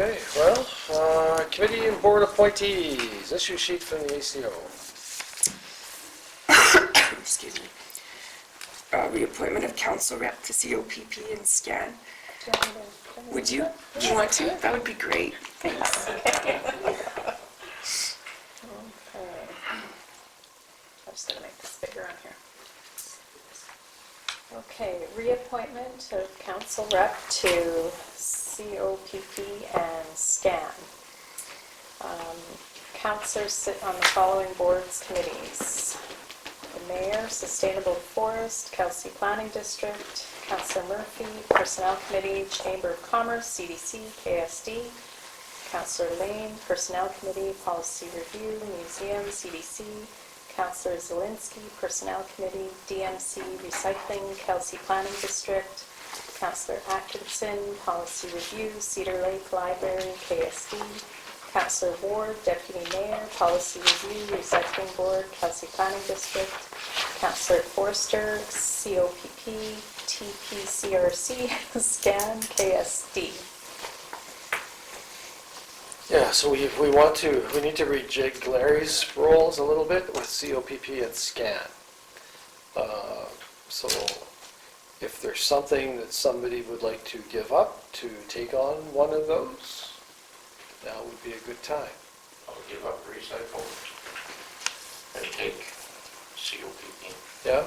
Okay, well, committee and board appointees, issue sheet from the ACO. Excuse me. Reappointment of council rep to COPP and SCAN. Would you want to? That would be great. Thanks. Okay. I'm just going to make this bigger on here. Okay, reappointment of council rep to COPP and SCAN. Councilors sit on the following boards committees. The Mayor, Sustainable Forest, Kelsey Planning District, Councillor Murphy, Personnel Committee, Chamber of Commerce, CDC, KSD, Councillor Lane, Personnel Committee, Policy Review, Museum, CDC, Councillor Zielinski, Personnel Committee, DMC, Recycling, Kelsey Planning District, Councillor Atkinson, Policy Review, Cedar Lake Library, KSD, Councillor Ward, Deputy Mayor, Policy Review, Recycling Board, Kelsey Planning District, Councillor Forster, COPP, TPCRC, SCAN, KSD. Yeah, so we need to rejig Larry's roles a little bit with COPP and SCAN. So if there's something that somebody would like to give up to take on one of those, now would be a good time. I'll give up recycle and take COPP. Yeah?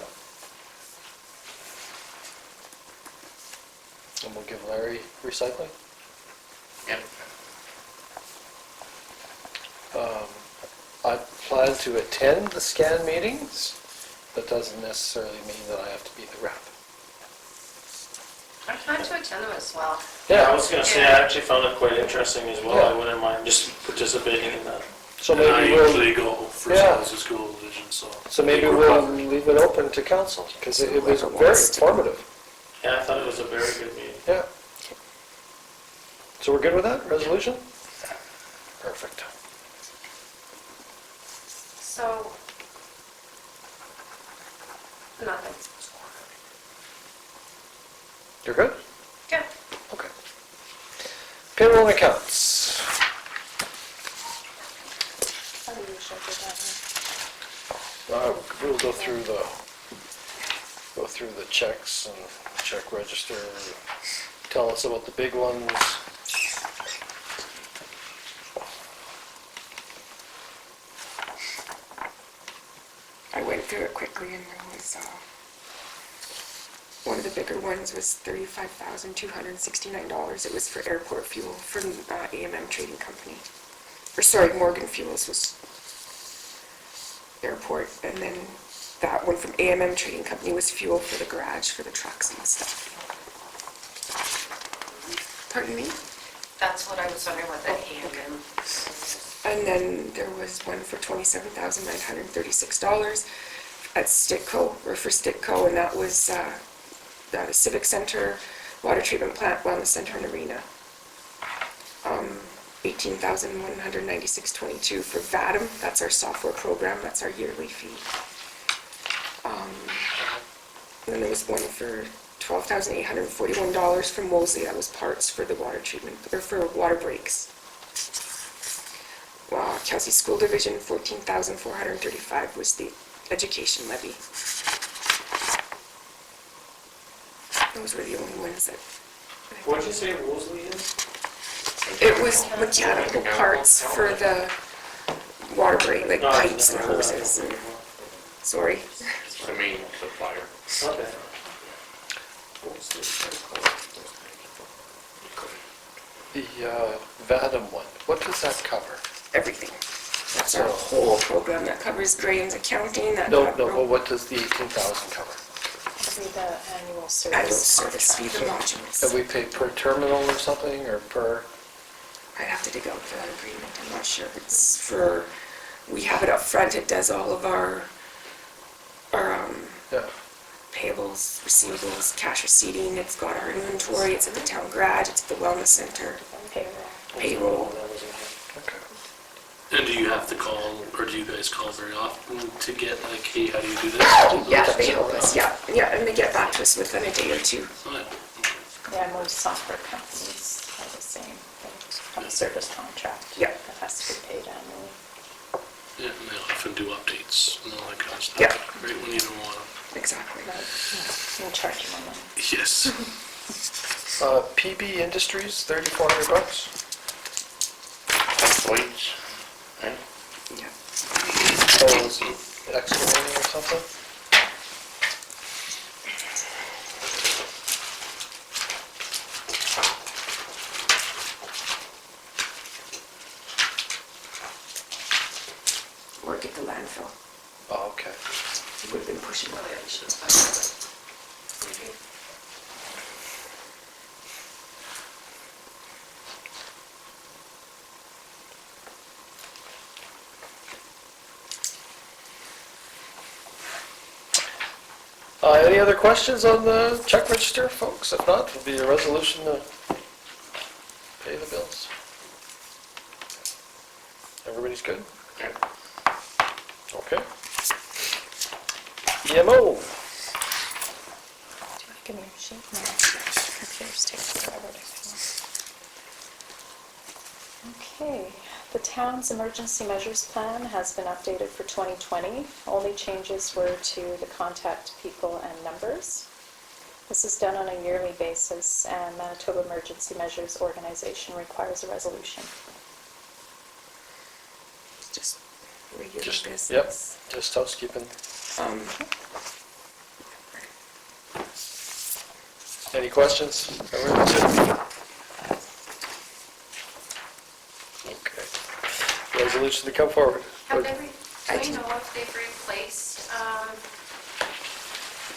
And we'll give Larry recycling? Yep. I plan to attend the SCAN meetings. That doesn't necessarily mean that I have to be the rep. I plan to attend them as well. Yeah, I was going to say, I actually found it quite interesting as well. Yeah. I wouldn't mind just participating in that. So And I maybe we'll, usually go for Yeah. the school division, so. so maybe we'll leave it open to council, because it was very informative. Yeah, I thought it was a very good meeting. Yeah. So we're good with that resolution? Perfect. So, nothing. You're good? Good. Okay. Payroll and accounts. How do you usually do that? We'll go through the checks and check register. Tell us about the big ones. I went through it quickly and there was, one of the bigger ones was $35,269. It was for airport fuel from AMM Trading Company. Or sorry, Morgan Fuels was airport, and then that one from AMM Trading Company was fuel for the garage for the trucks and stuff. Pardon me? That's what I was wondering what that AMM. And then there was one for $27,936 at Stitco, or for Stitco, and that was the Civic Center, Water Treatment Plant, Wellness Center, and Arena. $18,196.22 for VADM, that's our software program, that's our yearly fee. And then there was one for $12,841 from Mosley, that was parts for the water treatment, or for water breaks. Kelsey School Division, $14,435 was the education levy. Those were the only ones that... What did you say Woolsey is? It was mechanical parts for the water break, like pipes and hoses. And, sorry. It's the main supplier. Okay. The VADM one, what does that cover? Everything. That's our whole program that covers Graham's accounting. That No, but what does the 18,000 cover? It'll be the annual service. Annual service fee, the modules. That we pay per terminal or something, or per? I'd have to dig out that agreement, I'm not sure. It's for, we have it up front, it does all of our Yeah. payables, receivables, cash receipting, it's got our inventory, it's at the town garage, it's at the wellness center, payroll. Okay. And do you have to call, or do you guys call very often to get like, hey, how do you do this? Yeah, they help us, yeah, and they get back to us within a day or two. Oh, yeah. Yeah, most software companies are the same. They come service contract. Yeah. That has to be paid annually. Yeah, and they often do updates and all that kind of stuff. Yeah. Right when you don't want them. Exactly. Right, yeah, and charge them on Yes. PB Industries, $3,400. Weights, right? Yeah. Oh, is it excavating or something? Work at the landfill. Oh, okay. Would have been pushing my Any other questions on the check register, folks? If not, it'll be a resolution to pay the bills. Everybody's good? Yeah. Okay. EMO. Do you give me your sheet? No, computers take forever to fill. Okay, the town's emergency measures plan has been updated for 2020. Only changes were to the contact people and numbers. This is done on a yearly basis, and Manitoba Emergency Measures Organization requires a resolution. Just regular Just, business. yep, just housekeeping. Any questions? Everyone's good? Okay. Resolution to come forward. Have they, I do we do. know if they've replaced,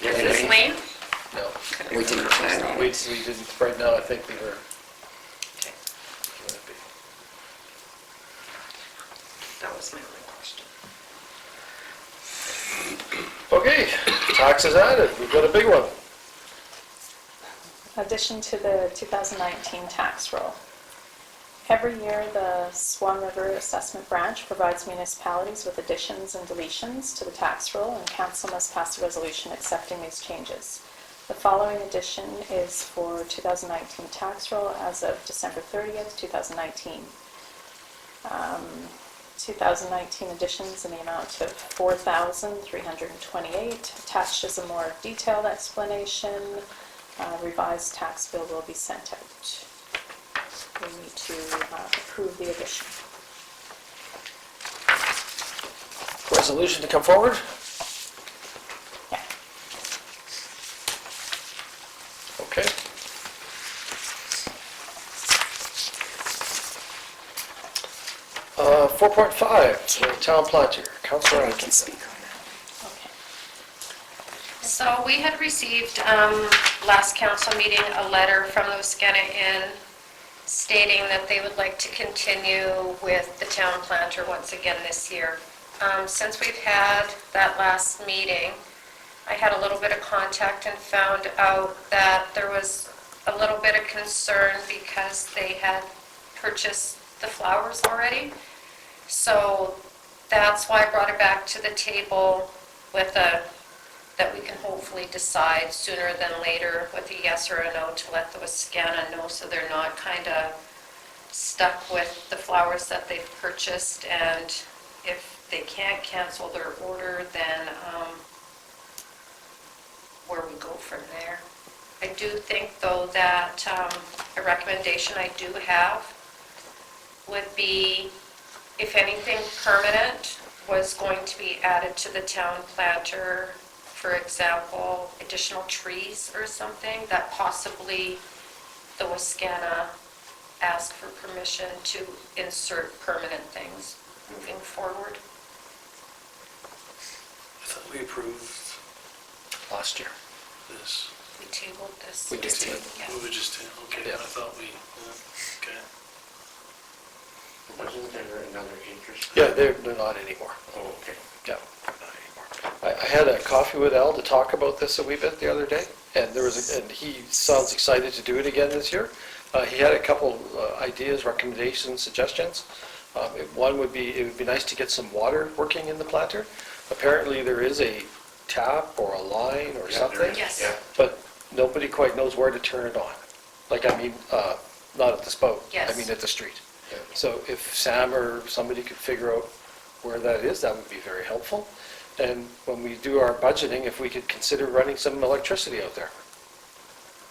Yeah, this they- lane? No. We didn't plan on We it. didn't, right now, I think we were. Okay, that was my only question. Okay, taxes added, we've got a big one. Addition to the 2019 tax roll. Every year, the Swan River Assessment Branch provides municipalities with additions and deletions to the tax roll, and council must pass a resolution accepting these changes. The following addition is for 2019 tax roll as of December 30th, 2019. 2019 additions in the amount of $4,328. Attached is a more detailed explanation. Revised tax bill will be sent out. We need to approve the addition. Resolution to come forward? Yeah. Okay. Uh, 4.5, town planter, Councillor I can Atkinson. speak on that. Okay. So we had received, last council meeting, a letter from the Wascana Inn stating that they would like to continue with the town planter once again this year. Since we've had that last meeting, I had a little bit of contact and found out that there was a little bit of concern because they had purchased the flowers already. So that's why I brought it back to the table with that we can hopefully decide sooner than later with a yes or a no to let the Wascana know, so they're not kind of stuck with the flowers that they've purchased. And if they can't cancel their order, then where we go from there. I do think, though, that a recommendation I do have would be, if anything permanent was going to be added to the town planter, for example, additional trees or something, that possibly the Wascana ask for permission to insert permanent things moving forward. I thought we approved Last year. this. We tabled this. We just tabled, Yeah. We would just, okay, Yeah. I thought we, okay. Wasn't there another interest? Yeah, they're not anymore. Oh, okay. Yeah, not anymore. I had a coffee with Al to talk about this a wee bit the other day, and and he sounds excited to do it again this year. He had a couple ideas, recommendations, suggestions. One would be, it would be nice to get some water working in the planter. Apparently there is a tap or a line or Yeah, something. there is, Yes. yeah. But nobody quite knows where to turn it on. Like, I mean, not at the spout. Yes. I mean at the street. So if Sam or somebody could figure out where that is, that would be very helpful. And when we do our budgeting, if we could consider running some electricity out there,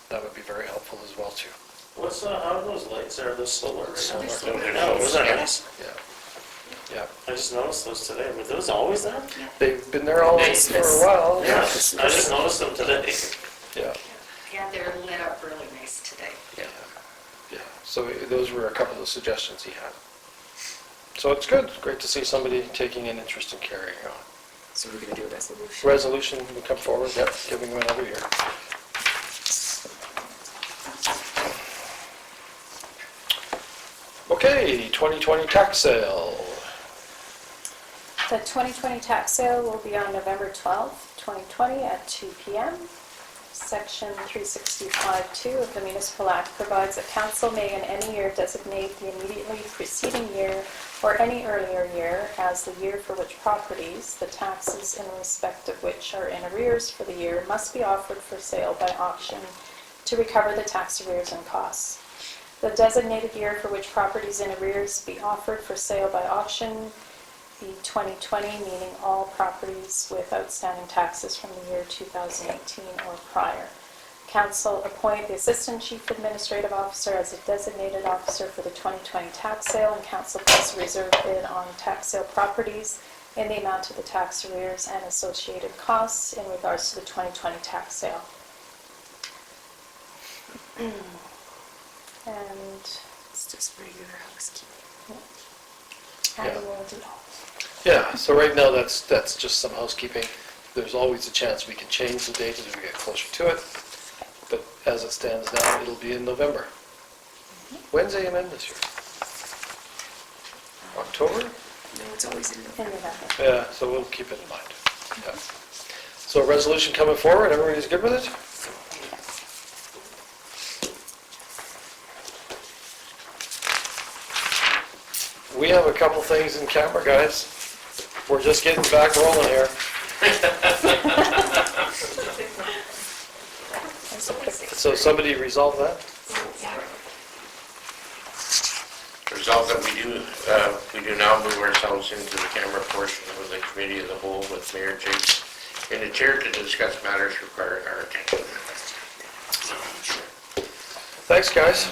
that would be very helpful as well too. How are those lights there, those solar? Solar. Oh, those are nice. Yeah. Yeah, I just noticed those today. Were those always there? they've been there all for Nice. a while. Yeah, I just noticed them today. Yeah, Yeah, they're lit up really nice today. yeah. So those were a couple of suggestions he had. So it's good, great to see somebody taking an interest in carrying on. So we're gonna do a resolution. Resolution will come forward, yep, giving one every year. Okay, 2020 tax sale. The 2020 tax sale will be on November 12th, 2020 at 2 p.m. Section 365-2 of the Municipal Act provides that council may in any year designate the immediately preceding year or any earlier year as the year for which properties, the taxes in respect of which are in arrears for the year, must be offered for sale by auction to recover the tax arrears and costs. The designated year for which properties in arrears be offered for sale by auction be 2020, meaning all properties with outstanding taxes from the year 2018 or prior. Council appoint the Assistant Chief Administrative Officer as a designated officer for the 2020 tax sale, and council place a reserve bid on tax sale properties in the amount of the tax arrears and associated costs in regards to the 2020 tax sale. And It's just regular housekeeping. annual deal. Yeah, so right now, that's just some housekeeping. There's always a chance we can change the date as we get closer to it, but as it stands now, it'll be in November. When's AMN this year? October? No, it's always in In November. November. Yeah, so we'll keep it in mind. Yeah. So a resolution coming forward, everybody's good with it? We have a couple things in camera, guys. We're just getting back rolling here. There's a quick So somebody resolve that? Resolve that we do now move ourselves into the camera portion of the committee of the whole with Mayor Jakes in the chair to discuss matters requiring our attention. Thanks, guys.